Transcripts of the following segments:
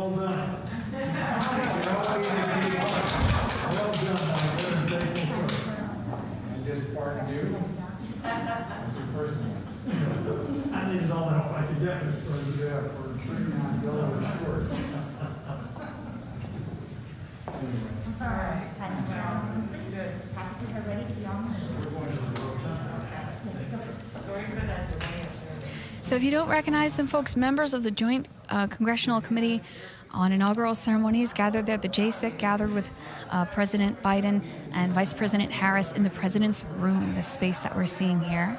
Well done. Well done. And just pardon you. That's your first one. I needed all the help I could get for going short. So if you don't recognize them, folks, members of the Joint Congressional Committee on Inaugural Ceremonies gathered there. The JSIC gathered with President Biden and Vice President Harris in the President's Room, the space that we're seeing here.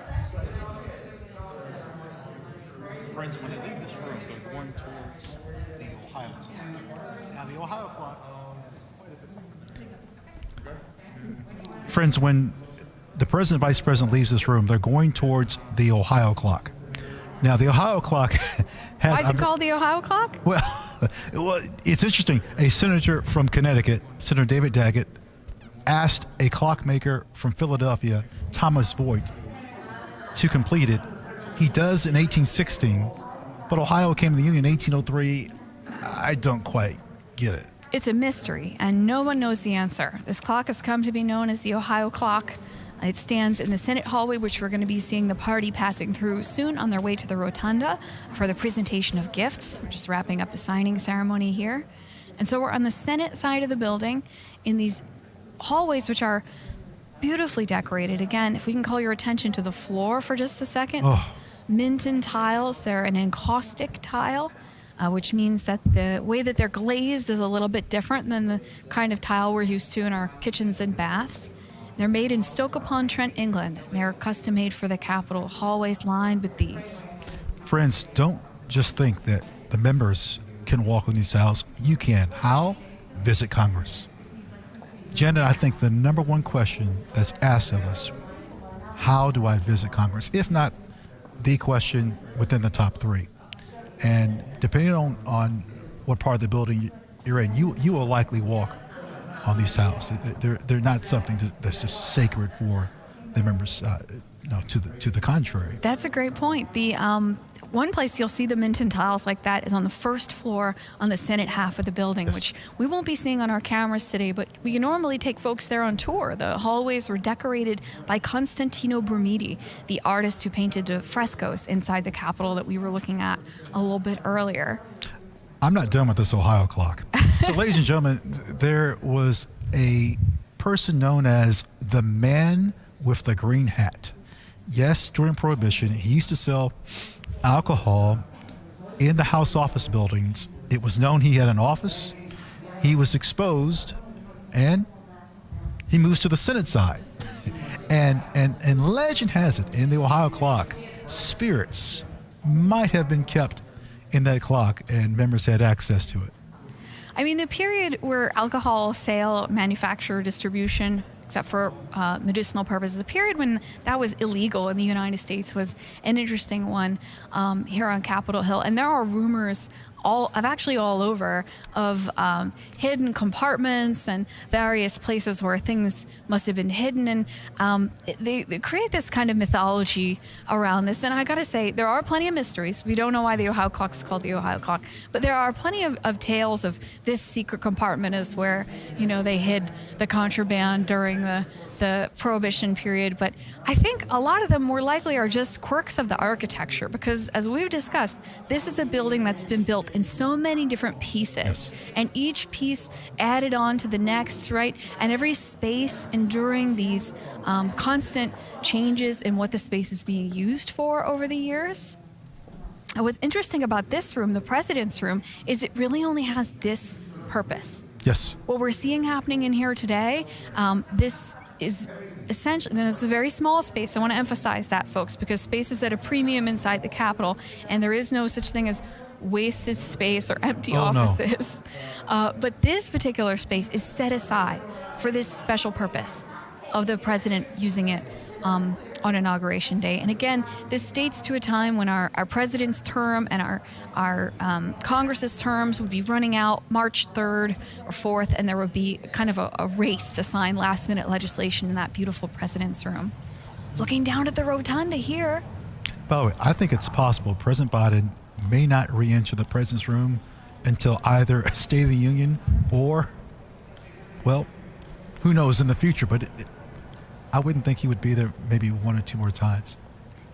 Friends, when they leave this room, they're going towards the Ohio clock. Now, the Ohio clock. Friends, when the president and vice president leaves this room, they're going towards the Ohio clock. Now, the Ohio clock has. Why is it called the Ohio clock? Well, it's interesting. A senator from Connecticut, Senator David Daggett, asked a clockmaker from Philadelphia, Thomas Voigt, to complete it. He does in 1816, but Ohio came to the Union in 1803. I don't quite get it. It's a mystery, and no one knows the answer. This clock has come to be known as the Ohio clock. It stands in the Senate hallway, which we're going to be seeing the party passing through soon on their way to the rotunda for the presentation of gifts. We're just wrapping up the signing ceremony here. And so we're on the Senate side of the building in these hallways, which are beautifully decorated. Again, if we can call your attention to the floor for just a second. Oh. Minton tiles. They're an encaustic tile, which means that the way that they're glazed is a little bit different than the kind of tile we're used to in our kitchens and baths. They're made in Stoke-upon-Trent, England. They're custom made for the Capitol, hallways lined with these. Friends, don't just think that the members can walk on these tiles. You can. How? Visit Congress. Janet, I think the number one question that's asked of us, how do I visit Congress? If not the question within the top three. And depending on what part of the building you're in, you will likely walk on these tiles. They're not something that's just sacred for the members. No, to the contrary. That's a great point. The one place you'll see the Minton tiles like that is on the first floor on the Senate half of the building, Yes. which we won't be seeing on our cameras today, but we can normally take folks there on tour. The hallways were decorated by Constantino Brumidi, the artist who painted the frescoes inside the Capitol that we were looking at a little bit earlier. I'm not done with this Ohio clock. So, ladies and gentlemen, there was a person known as the man with the green hat. Yes, during Prohibition, he used to sell alcohol in the House office buildings. It was known he had an office. He was exposed, and he moves to the Senate side. And legend has it, in the Ohio clock, spirits might have been kept in that clock, and members had access to it. I mean, the period where alcohol sale, manufacture, distribution, except for medicinal purposes, the period when that was illegal in the United States was an interesting one here on Capitol Hill. And there are rumors all over of hidden compartments and various places where things must have been hidden. And they create this kind of mythology around this. And I got to say, there are plenty of mysteries. We don't know why the Ohio clock is called the Ohio clock, but there are plenty of tales of this secret compartment is where, they hid the contraband during the Prohibition period. But I think a lot of them more likely are just quirks of the architecture, because as we've discussed, this is a building that's been built in so many different pieces, Yes. and each piece added on to the next, right? And every space enduring these constant changes in what the space is being used for over the years. And what's interesting about this room, the president's room, is it really only has this purpose. Yes. What we're seeing happening in here today, this is essentially, and it's a very small space. I want to emphasize that, folks, because space is at a premium inside the Capitol, and there is no such thing as wasted space or empty offices. No. But this particular space is set aside for this special purpose of the president using it on Inauguration Day. And again, this dates to a time when our president's term and our Congress's terms would be running out March 3rd or 4th, and there would be kind of a race to sign last-minute legislation in that beautiful president's room. Looking down at the rotunda here. By the way, I think it's possible President Biden may not re-enter the president's room until either a State of the Union or, well, who knows in the future, but I wouldn't think he would be there maybe one or two more times.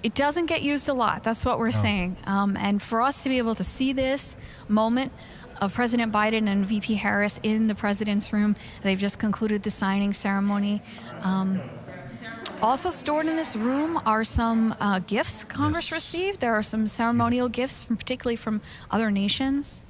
It doesn't get used a lot. That's what we're saying. And for us to be able to see this moment of President Biden and VP Harris in the president's room, they've just concluded the signing ceremony. Also stored in this room are some gifts Congress received. There are some ceremonial gifts, particularly from other nations.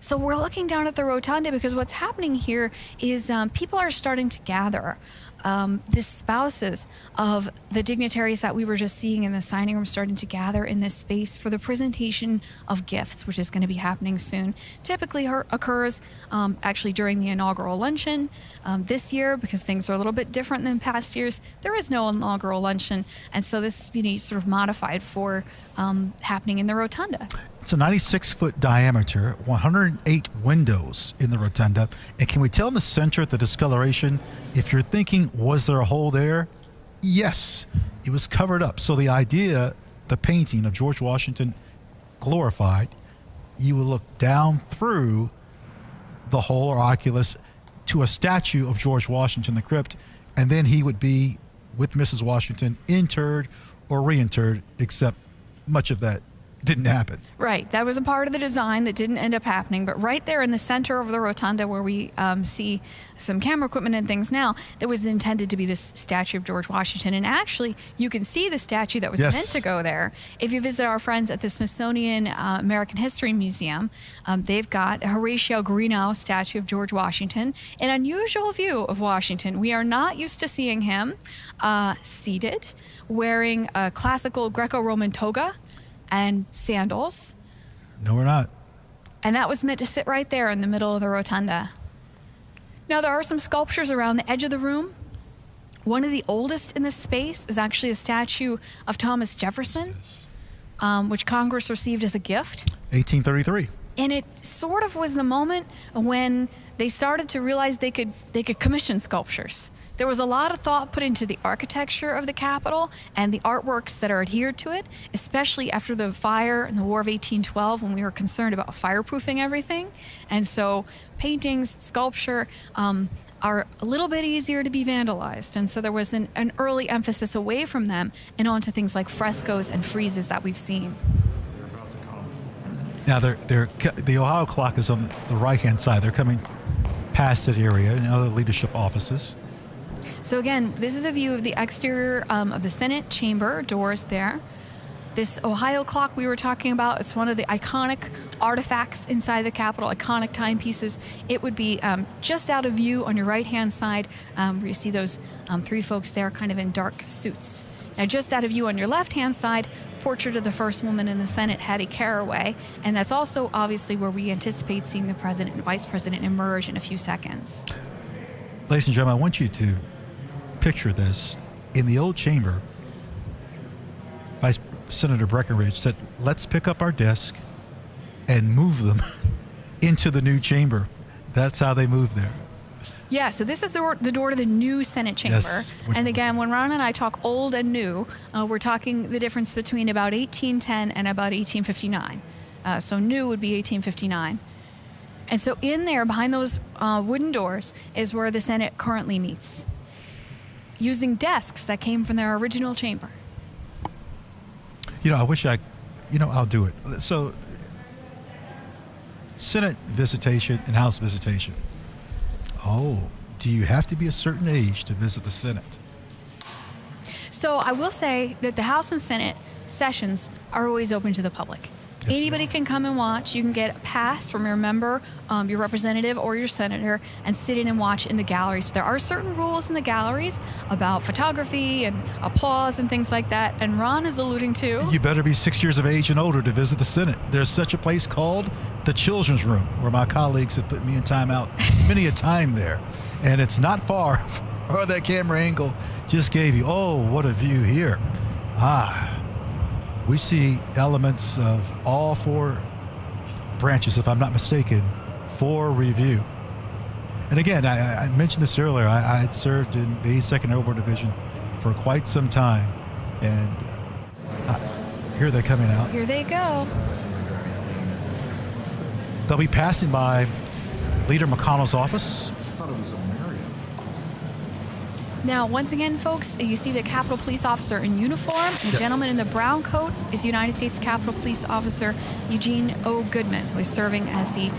So we're looking down at the rotunda because what's happening here is people are starting to gather. The spouses of the dignitaries that we were just seeing in the signing room starting to gather in this space for the presentation of gifts, which is going to be happening soon. Typically occurs actually during the inaugural luncheon. This year, because things are a little bit different than past years, there is no inaugural luncheon, and so this is being sort of modified for happening in the rotunda. It's a 96-foot diameter, 108 windows in the rotunda. And can we tell in the center the discoloration? If you're thinking, was there a hole there? Yes, it was covered up. So the idea, the painting of George Washington glorified, you would look down through the hole or oculus to a statue of George Washington in the crypt, and then he would be with Mrs. Washington interred or reinterred, except much of that didn't happen. Right. That was a part of the design that didn't end up happening. But right there in the center of the rotunda where we see some camera equipment and things now, that was intended to be this statue of George Washington. And actually, you can see the statue that was meant to go there. If you visit our friends at the Smithsonian American History Museum, they've got a Horatio Greenough statue of George Washington, an unusual view of Washington. We are not used to seeing him seated, wearing a classical Greco-Roman toga and sandals. No, we're not. And that was meant to sit right there in the middle of the rotunda. Now, there are some sculptures around the edge of the room. One of the oldest in this space is actually a statue of Thomas Jefferson, which Congress received as a gift. 1833. And it sort of was the moment when they started to realize they could commission sculptures. There was a lot of thought put into the architecture of the Capitol and the artworks that are adhered to it, especially after the fire in the War of 1812 when we were concerned about fireproofing everything. And so paintings, sculpture are a little bit easier to be vandalized. And so there was an early emphasis away from them and onto things like frescoes and friezes that we've seen. Now, the Ohio clock is on the right-hand side. They're coming past that area and other leadership offices. So again, this is a view of the exterior of the Senate chamber, doors there. This Ohio clock we were talking about, it's one of the iconic artifacts inside the Capitol, iconic timepieces. It would be just out of view on your right-hand side, where you see those three folks there kind of in dark suits. Now, just out of view on your left-hand side, portrait of the first woman in the Senate, Hattie Caraway, and that's also obviously where we anticipate seeing the president and vice president emerge in a few seconds. Ladies and gentlemen, I want you to picture this. In the old chamber, Vice Senator Breckinridge said, let's pick up our desk and move them into the new chamber. That's how they moved there. Yeah, so this is the door to the new Senate chamber. Yes. And again, when Ron and I talk old and new, we're talking the difference between about 1810 and about 1859. So new would be 1859. And so in there, behind those wooden doors, is where the Senate currently meets, using desks that came from their original chamber. I wish I'll do it. So, Senate visitation and House visitation. Oh, do you have to be a certain age to visit the Senate? So I will say that the House and Senate sessions are always open to the public. Yes, Anybody can come and watch. You can get a pass from your member, your representative, or your senator, and sit in and watch in the galleries. There are certain rules in the galleries about photography and applause and things like that, and Ron is alluding to... You better be 6 years of age and older to visit the Senate. There's such a place called the Children's Room, where my colleagues have put me in timeout many a time there. And it's not far from that camera angle just gave you. Oh, what a view here. We see elements of all four branches, if I'm not mistaken, for review. And again, I mentioned this earlier. I had served in the 82nd Airborne Division for quite some time. And here they're coming out. Here they go. They'll be passing by Leader McConnell's office. Now, once again, folks, you see the Capitol Police officer in uniform. The gentleman in the brown coat is United States Capitol Police Officer Eugene O. Goodman, who is serving as the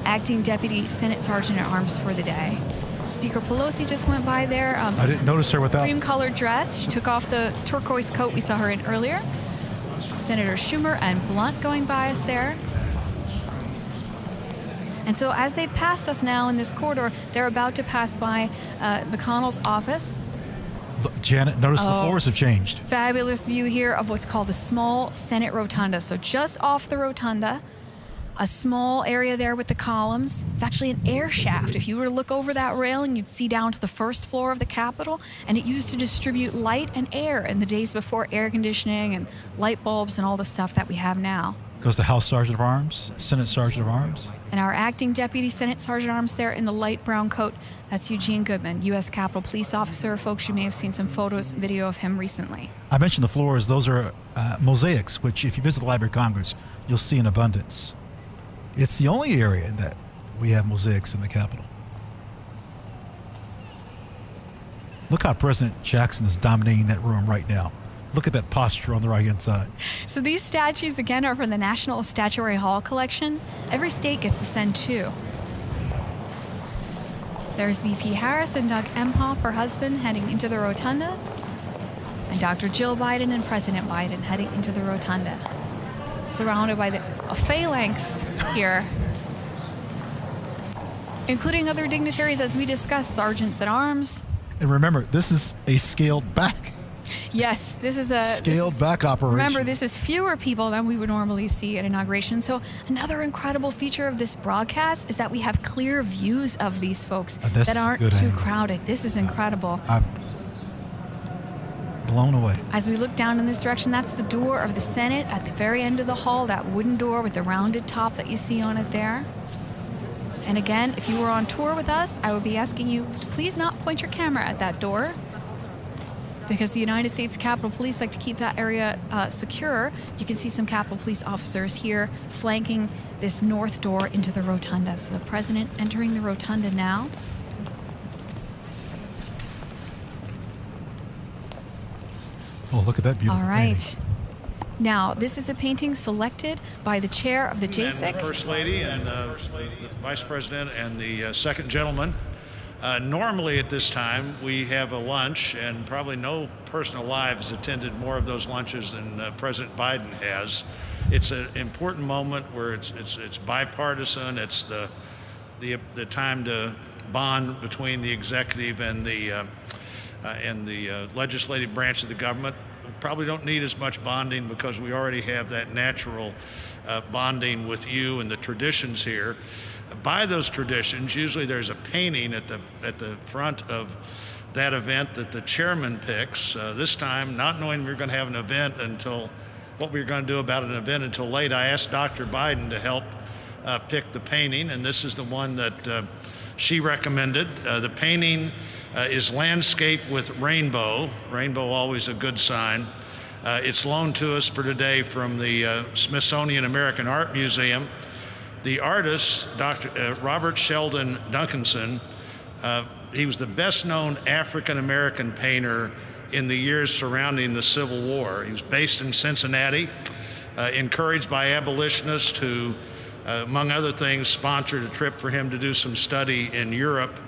acting Deputy Senate Sergeant at Arms for the day. Speaker Pelosi just went by there. I didn't notice her without. Cream-colored dress. She took off the turquoise coat we saw her in earlier. Senator Schumer and Blunt going by us there. And so as they passed us now in this corridor, they're about to pass by McConnell's office. Janet, notice the floors have changed. Fabulous view here of what's called the small Senate rotunda. So just off the rotunda, a small area there with the columns. It's actually an air shaft. If you were to look over that railing, you'd see down to the first floor of the Capitol, and it used to distribute light and air in the days before air conditioning and light bulbs and all the stuff that we have now. Goes the House Sergeant of Arms, Senate Sergeant of Arms. And our acting Deputy Senate Sergeant at Arms there in the light brown coat, that's Eugene Goodman, U.S. Capitol Police Officer. Folks, you may have seen some photos, video of him recently. I mentioned the floors. Those are mosaics, which if you visit the Library of Congress, you'll see in abundance. It's the only area that we have mosaics in the Capitol. Look how President Jackson is dominating that room right now. Look at that posture on the right-hand side. So these statues, again, are from the National Statuary Hall collection. Every state gets to send 2. There's VP Harris and Doug Emhoff, her husband, heading into the rotunda. And Dr. Jill Biden and President Biden heading into the rotunda. Surrounded by a phalanx here, including other dignitaries, as we discussed, sergeants at arms. And remember, this is a scaled back. Yes, this is a scaled back operation. Remember, this is fewer people than we would normally see at inauguration. So another incredible feature of this broadcast is that we have clear views of these folks that aren't too crowded. This is incredible. I'm blown away. As we look down in this direction, that's the door of the Senate at the very end of the hall, that wooden door with the rounded top that you see on it there. And again, if you were on tour with us, I would be asking you to please not point your camera at that door, because the United States Capitol Police like to keep that area secure. You can see some Capitol Police officers here flanking this north door into the rotunda. So the president entering the rotunda now. Oh, look at that beautiful All right. painting. Now, this is a painting selected by the chair of the JSIC. And the First Lady and the Vice President and the second gentleman. Normally at this time, we have a lunch, and probably no person alive has attended more of those lunches than President Biden has. It's an important moment where it's bipartisan. It's the time to bond between the executive and the legislative branch of the government. We probably don't need as much bonding because we already have that natural bonding with you and the traditions here. By those traditions, usually there's a painting at the front of that event that the chairman picks. This time, not knowing we were going to have an event what we were going to do about an event until late, I asked Dr. Biden to help pick the painting, and this is the one that she recommended. The painting is landscape with rainbow. Rainbow, always a good sign. It's loaned to us for today from the Smithsonian American Art Museum. The artist, Dr. Robert Sheldon Duncanson, he was the best-known African-American painter in the years surrounding the Civil War. He was based in Cincinnati, encouraged by abolitionists who, among other things, sponsored a trip for him to do some study in Europe.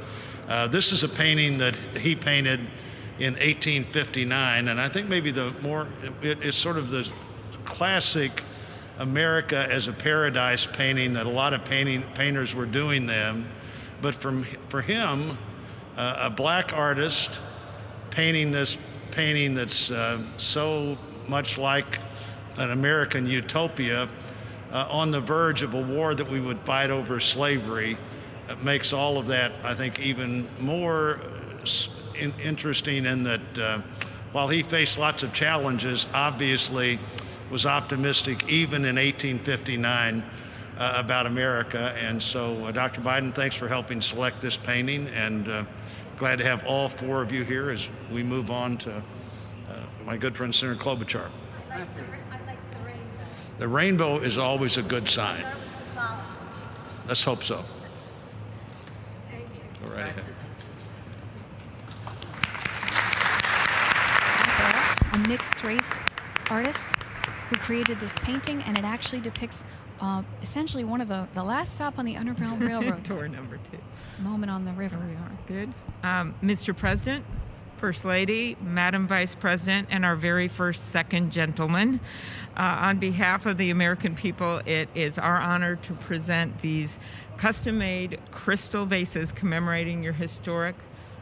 This is a painting that he painted in 1859, and I think maybe it's sort of the classic America as a paradise painting that a lot of painters were doing then. But for him, a black artist painting this painting that's so much like an American utopia on the verge of a war that we would fight over slavery, makes all of that, I think, even more interesting in that while he faced lots of challenges, obviously was optimistic even in 1859 about America. And so Dr. Biden, thanks for helping select this painting, and glad to have all 4 of you here as we move on to my good friend Senator Klobuchar. I like the rainbow. The rainbow is always a good sign. Let's hope so. Go right ahead. A mixed race artist who created this painting, and it actually depicts essentially one of the last stop on the Underground Railroad. Door number 2. Moment on the river. There we are. Good. Mr. President, First Lady, Madam Vice President, and our very first second gentleman, on behalf of the American people, it is our honor to present these custom-made crystal vases commemorating your historic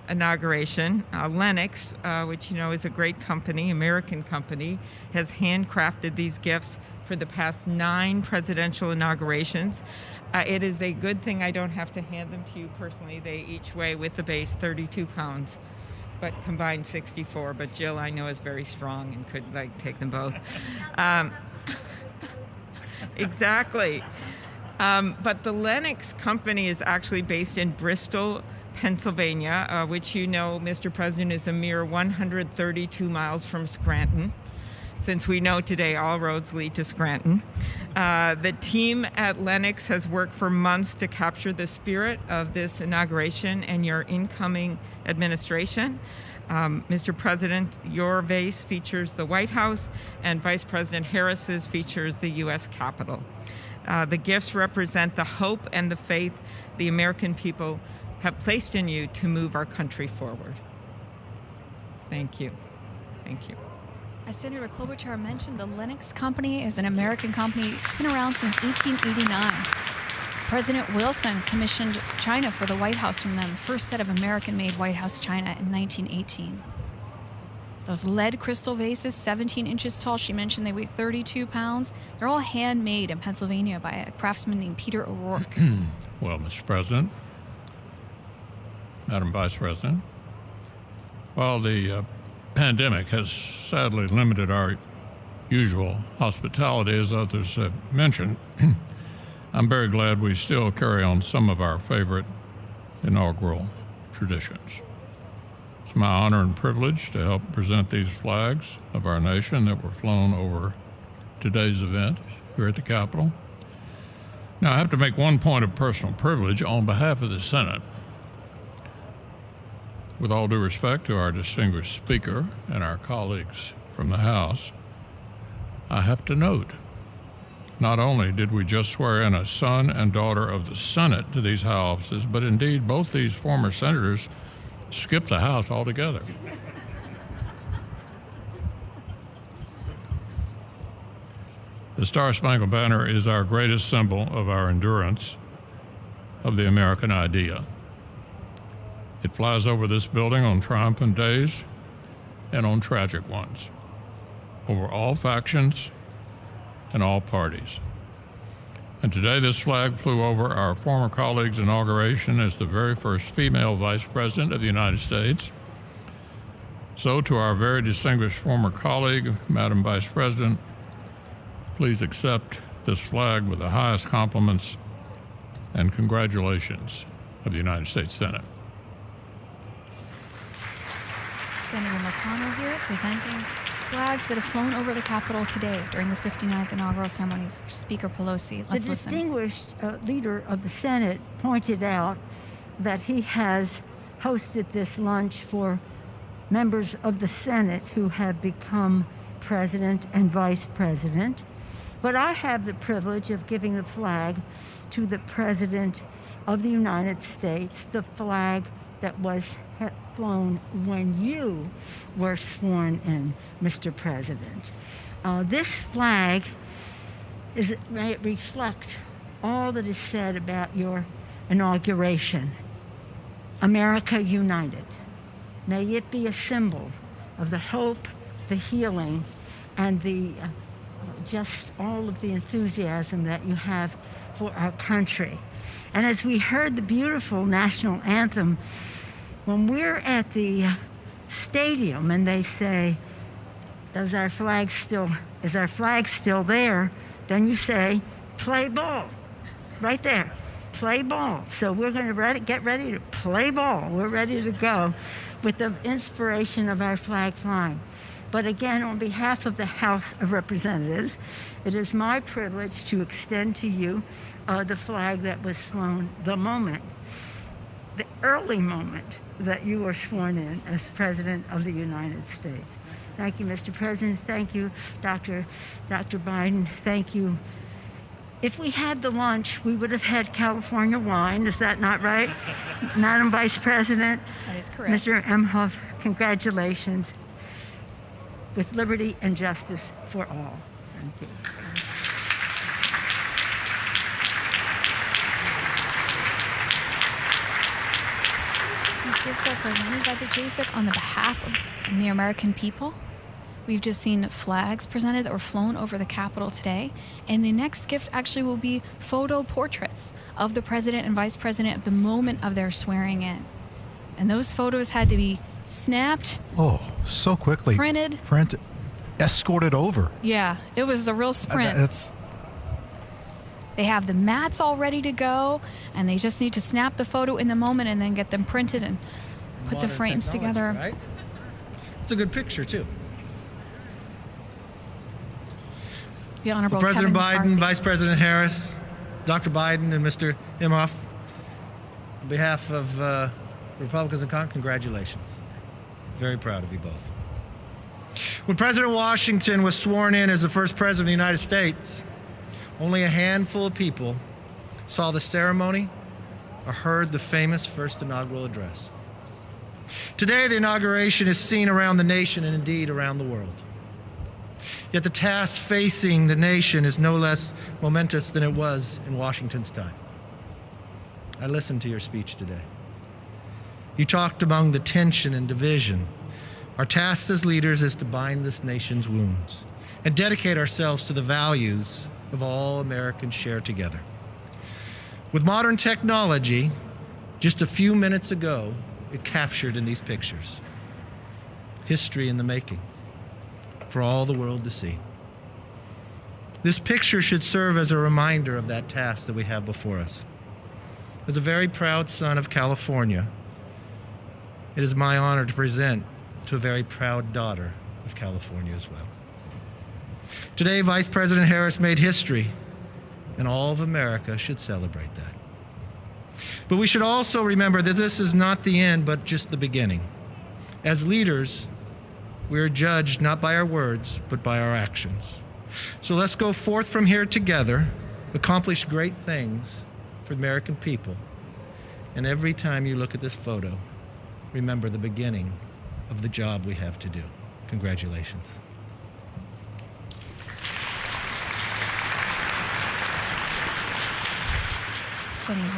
inauguration. Lennox, which you know is a great company, American company, has handcrafted these gifts for the past 9 presidential inaugurations. It is a good thing I don't have to hand them to you personally. They each weigh, with the base, 32 pounds, but combined 64. But Jill, I know, is very strong and could take them both. Exactly. But the Lennox company is actually based in Bristol, Pennsylvania, which you know, Mr. President, is a mere 132 miles from Scranton, since we know today all roads lead to Scranton. The team at Lennox has worked for months to capture the spirit of this inauguration and your incoming administration. Mr. President, your vase features the White House, and Vice President Harris's features the U.S. Capitol. The gifts represent the hope and the faith the American people have placed in you to move our country forward. Thank you. Thank you. As Senator Klobuchar mentioned, the Lennox Company is an American company. It's been around since 1889. President Wilson commissioned china for the White House from them, the first set of American-made White House china in 1918. Those lead crystal vases, 17 inches tall, she mentioned they weigh 32 pounds. They're all handmade in Pennsylvania by a craftsman named Peter O'Rourke. Well, Mr. President, Madam Vice President, while the pandemic has sadly limited our usual hospitality, as others have mentioned, I'm very glad we still carry on some of our favorite inaugural traditions. It's my honor and privilege to help present these flags of our nation that were flown over today's event here at the Capitol. Now, I have to make one point of personal privilege on behalf of the Senate. With all due respect to our distinguished Speaker and our colleagues from the House, I have to note, not only did we just swear in a son and daughter of the Senate to these high offices, but indeed both these former senators skipped the House altogether. The Star-Spangled Banner is our greatest symbol of our endurance of the American idea. It flies over this building on triumphant days and on tragic ones, over all factions and all parties. And today this flag flew over our former colleague's inauguration as the very first female Vice President of the United States. So to our very distinguished former colleague, Madam Vice President, please accept this flag with the highest compliments and congratulations of the United States Senate. Senator McConnell here presenting flags that have flown over the Capitol today during the 59th inaugural ceremonies. Speaker Pelosi, let's listen. The distinguished leader of the Senate pointed out that he has hosted this lunch for members of the Senate who have become president and vice president. But I have the privilege of giving the flag to the President of the United States, the flag that was flown when you were sworn in, Mr. President. This flag may it reflect all that is said about your inauguration. America united. May it be a symbol of the hope, the healing, and the just all of the enthusiasm that you have for our country. And as we heard the beautiful national anthem, when we're at the stadium and they say, is our flag still there? Then you say, play ball, right there, play ball. So we're going to get ready to play ball. We're ready to go with the inspiration of our flag flying. But again, on behalf of the House of Representatives, it is my privilege to extend to you the flag that was flown the early moment that you were sworn in as President of the United States. Thank you, Mr. President. Thank you, Dr. Biden. Thank you. If we had the lunch, we would have had California wine. Is that not right? Madam Vice President? That is correct. Mr. Emhoff, congratulations. With liberty and justice for all. Thank you. These gifts are presented by the JSIC on the behalf of the American people. We've just seen flags presented that were flown over the Capitol today. And the next gift actually will be photo portraits of the president and vice president at the moment of their swearing in. And those photos had to be snapped. Oh, so quickly. Printed. Escorted over. Yeah, it was a real sprint. They have the mats all ready to go, and they just need to snap the photo in the moment and then get them printed and put the frames together. Right? It's a good picture, too. The Honorable President Kevin Biden, McCarthy. Vice President Harris, Dr. Biden, and Mr. Imhoff, on behalf of Republicans in Congress, congratulations. Very proud of you both. When President Washington was sworn in as the first president of the United States, only a handful of people saw the ceremony or heard the famous first inaugural address. Today, the inauguration is seen around the nation and indeed around the world. Yet the task facing the nation is no less momentous than it was in Washington's time. I listened to your speech today. You talked among the tension and division. Our task as leaders is to bind this nation's wounds and dedicate ourselves to the values of all Americans share together. With modern technology, just a few minutes ago, it captured in these pictures. History in the making, for all the world to see. This picture should serve as a reminder of that task that we have before us. As a very proud son of California, it is my honor to present to a very proud daughter of California as well. Today, Vice President Harris made history, and all of America should celebrate that. But we should also remember that this is not the end, but just the beginning. As leaders, we are judged not by our words, but by our actions. So let's go forth from here together, accomplish great things for the American people. And every time you look at this photo, remember the beginning of the job we have to do. Congratulations.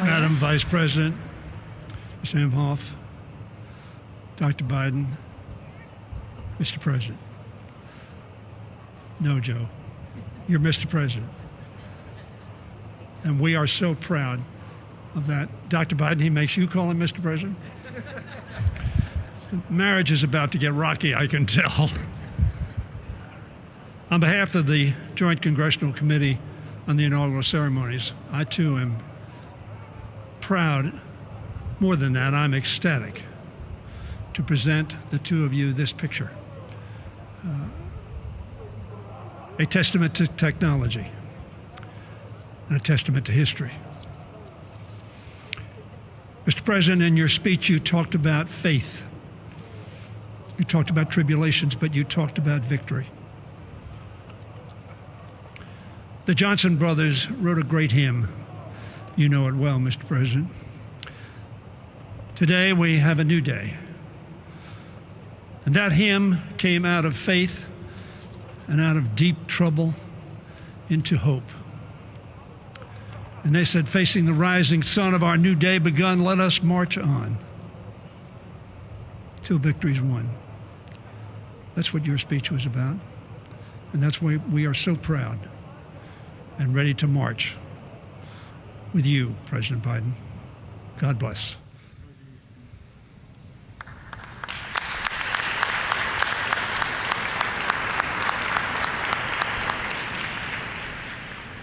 Madam Vice President, Mr. Imhoff, Dr. Biden, Mr. President. No, Joe, you're Mr. President. And we are so proud of that. Dr. Biden, he makes you call him Mr. President? Marriage is about to get rocky, I can tell. On behalf of the Joint Congressional Committee on the Inaugural Ceremonies, I too am proud. More than that, I'm ecstatic to present the two of you this picture. A testament to technology and a testament to history. Mr. President, in your speech, you talked about faith. You talked about tribulations, but you talked about victory. The Johnson brothers wrote a great hymn. You know it well, Mr. President. Today, we have a new day. And that hymn came out of faith and out of deep trouble into hope. And they said, facing the rising sun of our new day begun, let us march on till victory's won. That's what your speech was about. And that's why we are so proud and ready to march with you, President Biden. God bless.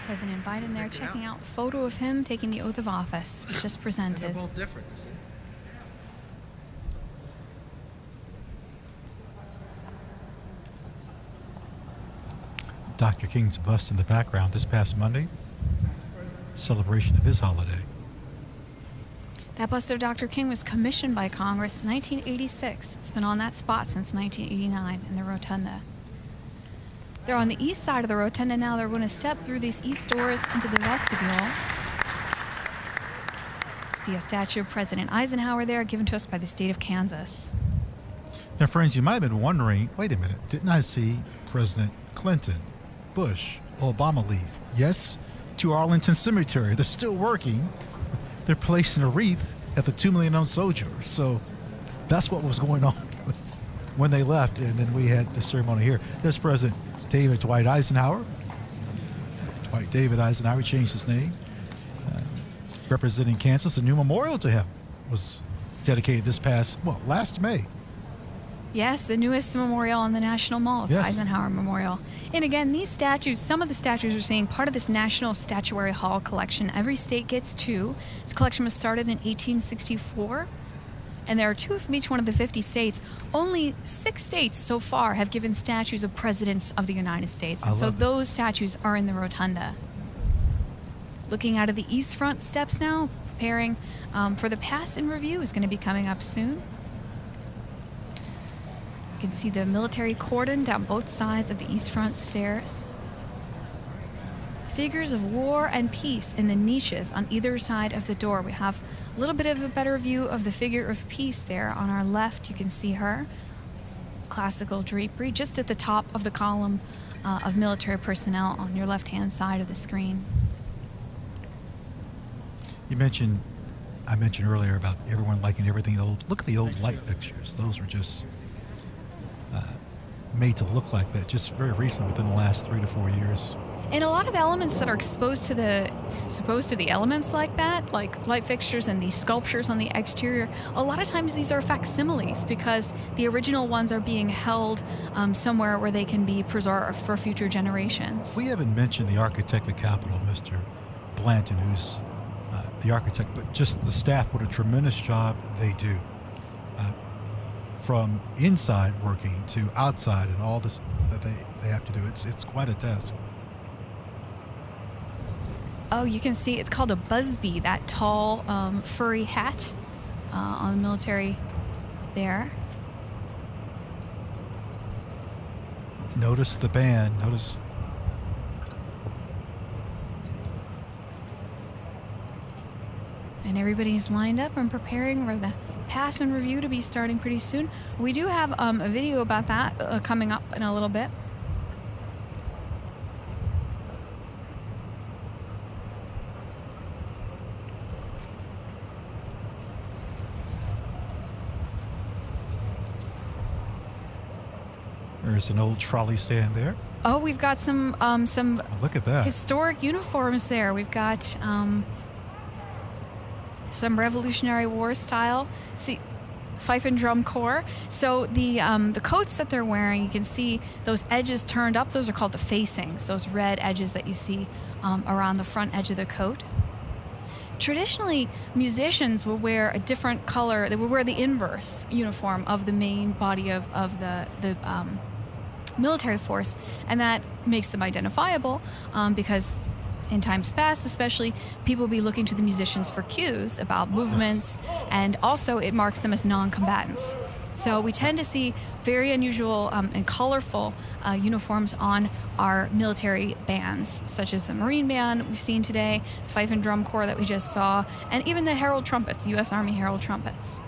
President Biden there checking out a photo of him taking the oath of office. It's just presented. They're both different, you see. Dr. King's bust in the background this past Monday, celebration of his holiday. That bust of Dr. King was commissioned by Congress in 1986. It's been on that spot since 1989 in the rotunda. They're on the east side of the rotunda now. They're going to step through these east doors into the vestibule. See a statue of President Eisenhower there, given to us by the state of Kansas. Now, friends, you might have been wondering, wait a minute, didn't I see President Clinton, Bush, Obama leave? Yes, to Arlington Cemetery. They're still working. They're placing a wreath at the 2 million soldier. So that's what was going on when they left. And then we had the ceremony here. There's President Dwight Eisenhower. Dwight David Eisenhower changed his name. Representing Kansas, a new memorial to him was dedicated last May. Yes, the newest memorial on the National Mall is Yes. the Eisenhower Memorial. And again, these statues, some of the statues we're seeing, part of this National Statuary Hall collection. Every state gets 2. This collection was started in 1864, and there are 2 from each one of the 50 states. Only 6 states so far have given statues of presidents of the United States. And so those statues are in the rotunda. Looking out of the east front steps now, preparing for the pass in review is going to be coming up soon. You can see the military cordon down both sides of the east front stairs. Figures of war and peace in the niches on either side of the door. We have a little bit of a better view of the figure of peace there. On our left, you can see her. Classical drapery just at the top of the column of military personnel on your left-hand side of the screen. I mentioned earlier about everyone liking everything old. Look at the old light fixtures. Those were just made to look like that just very recently, within the last 3 to 4 years. And a lot of elements that are exposed to the elements like that, like light fixtures and these sculptures on the exterior, a lot of times these are facsimiles because the original ones are being held somewhere where they can be preserved for future generations. We haven't mentioned the architect of the Capitol, Mr. Blanton, who's the architect, but just the staff, what a tremendous job they do. From inside working to outside and all this that they have to do. It's quite a task. Oh, you can see it's called a busby, that tall furry hat on the military there. Notice the band. And everybody's lined up and preparing for the pass and review to be starting pretty soon. We do have a video about that coming up in a little bit. There's an old trolley stand there. Oh, we've got some Look at that. historic uniforms there. We've got some Revolutionary War style, fife and drum corps. So the coats that they're wearing, you can see those edges turned up. Those are called the facings. Those red edges that you see around the front edge of the coat. Traditionally, musicians will wear a different color. They will wear the inverse uniform of the main body of the military force, and that makes them identifiable because in times past, especially, people will be looking to the musicians for cues about movements, and also it marks them as non-combatants. So we tend to see very unusual and colorful uniforms on our military bands, such as the Marine Band we've seen today, the Fife and Drum Corps that we just saw, and even the Herald Trumpets, U.S. Army Herald Trumpets.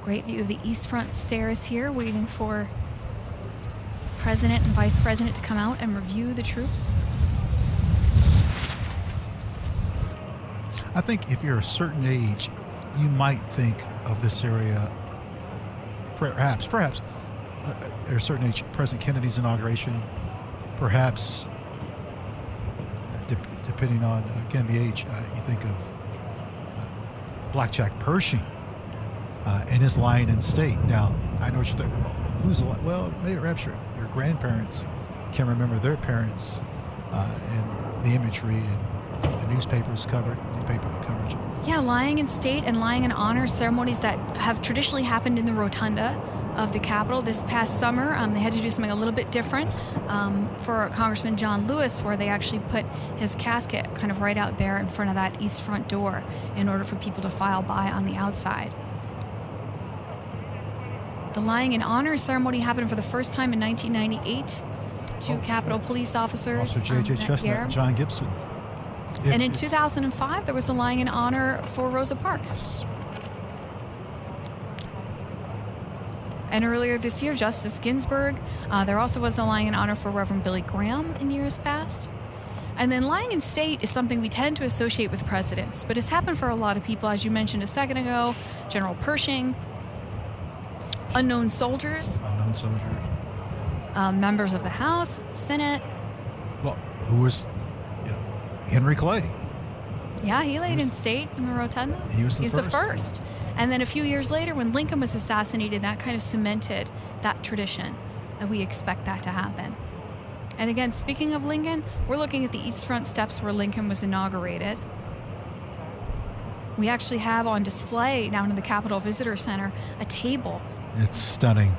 Great view of the east front stairs here, waiting for President and Vice President to come out and review the troops. I think if you're a certain age, you might think of this area, perhaps, at a certain age, President Kennedy's inauguration, perhaps, depending on, again, the age, you think of Blackjack Pershing and his line in state. Now, I know what you think, well, maybe perhaps your grandparents can remember their parents and the imagery and The newspapers covered, newspaper coverage. Yeah, lying in state and lying in honor, ceremonies that have traditionally happened in the rotunda of the Capitol. This past summer, they had to do something a little bit different for Congressman John Lewis, where they actually put his casket kind of right out there in front of that east front door in order for people to file by on the outside. The lying in honor ceremony happened for the first time in 1998. Two Capitol police officers. Also J.J. that Chestnut year. and John Gibson. And in 2005, there was a lying in honor for Rosa Parks. And earlier this year, Justice Ginsburg. There also was a lying in honor for Reverend Billy Graham in years past. And then lying in state is something we tend to associate with presidents, but it's happened for a lot of people, as you mentioned a second ago. General Pershing, unknown soldiers, members of the House, Senate. Well, who was, Henry Clay. Yeah, he laid in state in the rotunda. He's the first. And then a few years later, when Lincoln was assassinated, that kind of cemented that tradition that we expect that to happen. And again, speaking of Lincoln, we're looking at the East Front steps where Lincoln was inaugurated. We actually have on display down in the Capitol Visitor Center a table. It's stunning.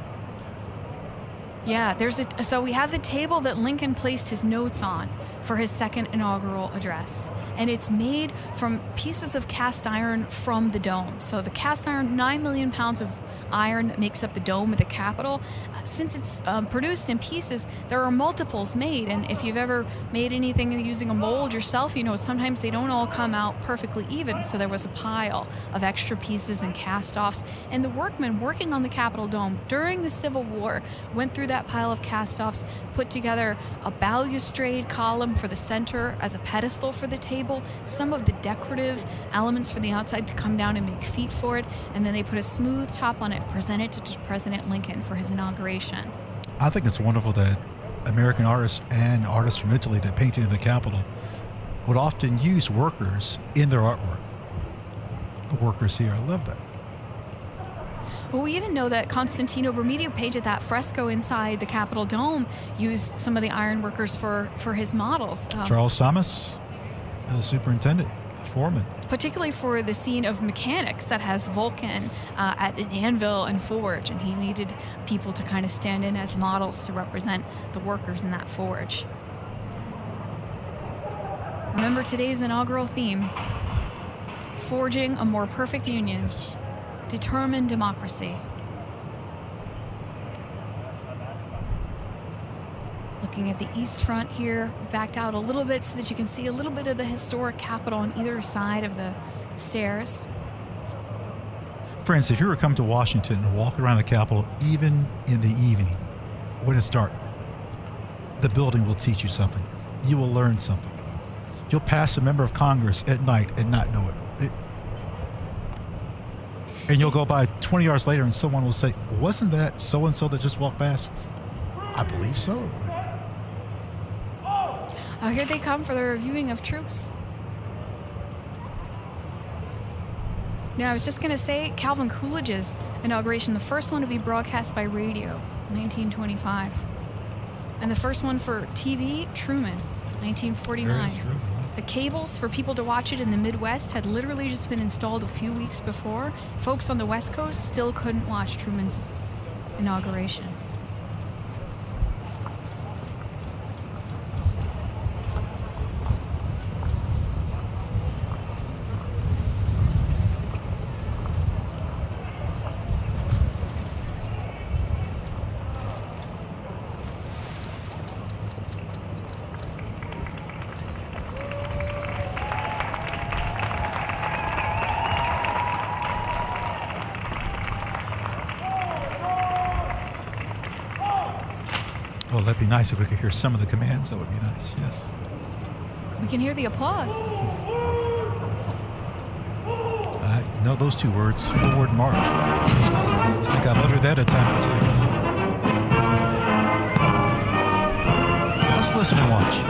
Yeah, so we have the table that Lincoln placed his notes on for his second inaugural address. And it's made from pieces of cast iron from the dome. So the cast iron, 9 million pounds of iron that makes up the dome of the Capitol. Since it's produced in pieces, there are multiples made. And if you've ever made anything using a mold yourself, sometimes they don't all come out perfectly even. So there was a pile of extra pieces and cast-offs. And the workmen working on the Capitol dome during the Civil War went through that pile of cast-offs, put together a balustrade column for the center as a pedestal for the table, some of the decorative elements for the outside to come down and make feet for it, and then they put a smooth top on it, presented to President Lincoln for his inauguration. I think it's wonderful that American artists and artists from Italy that painted in the Capitol would often use workers in their artwork. The workers here, I love that. Well, we even know that Constantino Bermedio painted that fresco inside the Capitol dome, used some of the iron workers for his models. Charles Thomas, the superintendent, foreman. Particularly for the scene of mechanics that has Vulcan at an anvil and forge, and he needed people to kind of stand in as models to represent the workers in that forge. Remember today's inaugural theme: forging a more perfect union. Yes. Determined democracy. Looking at the East Front here, backed out a little bit so that you can see a little bit of the historic Capitol on either side of the stairs. Friends, if you were to come to Washington and walk around the Capitol, even in the evening, when it's dark, the building will teach you something. You will learn something. You'll pass a member of Congress at night and not know it. And you'll go by 20 yards later and someone will say, wasn't that so-and-so that just walked past? I believe so. Oh, here they come for the reviewing of troops. Now, I was just going to say, Calvin Coolidge's inauguration, the first one to be broadcast by radio, 1925. And the first one for TV, Truman, 1949. The cables for people to watch it in the Midwest had literally just been installed a few weeks before. Folks on the West Coast still couldn't watch Truman's inauguration. Oh, that'd be nice if we could hear some of the commands. That would be nice, yes. We can hear the applause. I know those two words, forward march. I think I've uttered that a time or two. Let's listen and watch.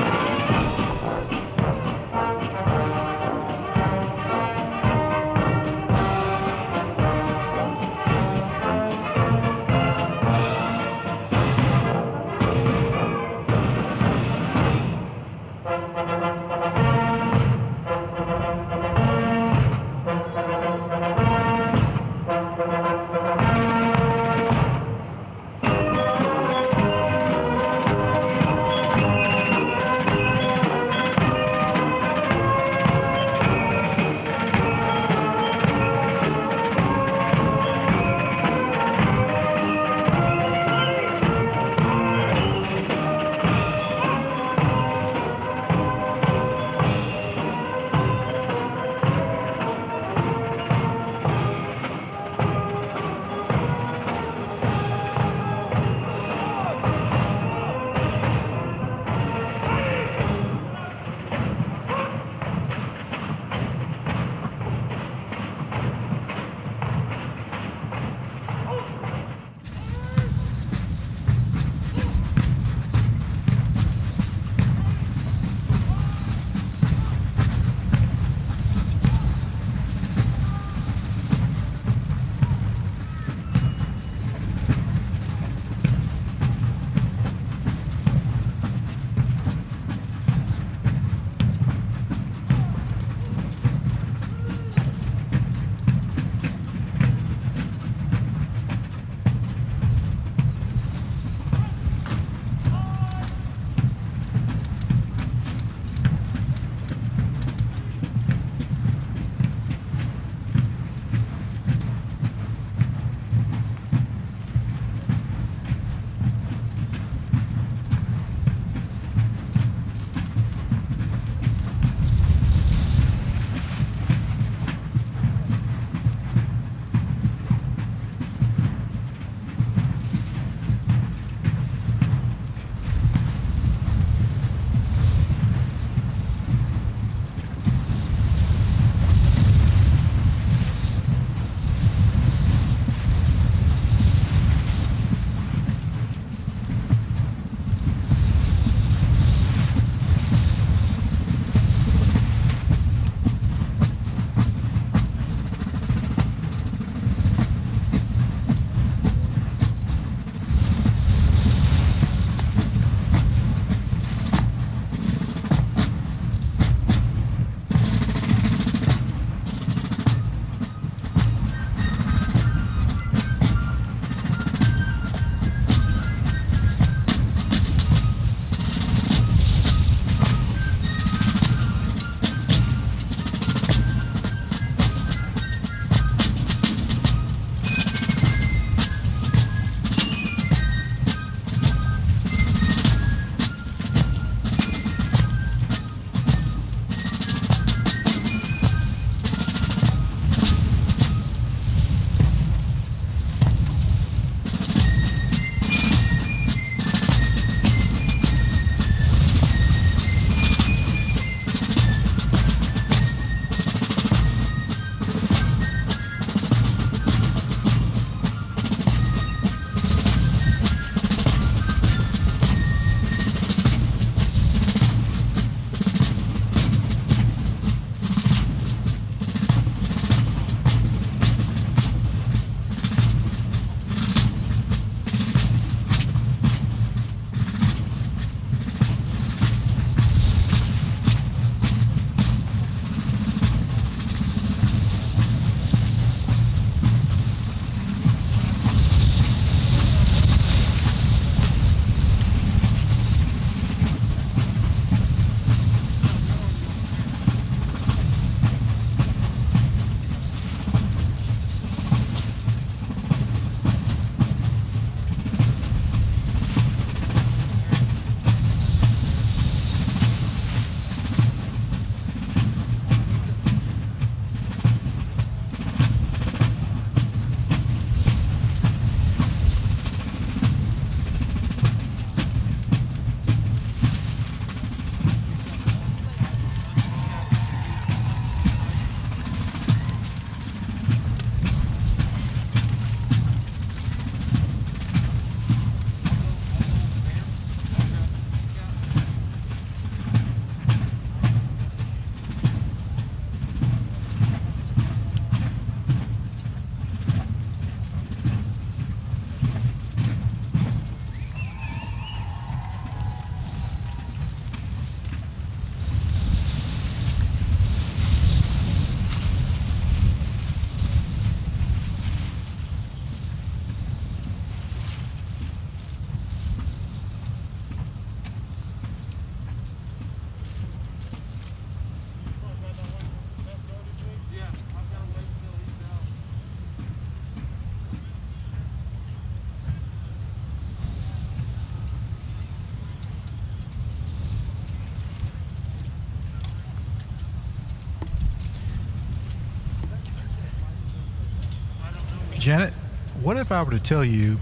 Janet, what if I were to tell you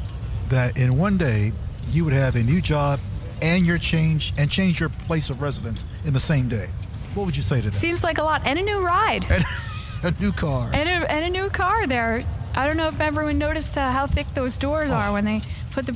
that in one day you would have a new job and change your place of residence in the same day? What would you say to that? Seems like a lot. And a new ride. A new car. And a new car there. I don't know if everyone noticed how thick those doors are when they put the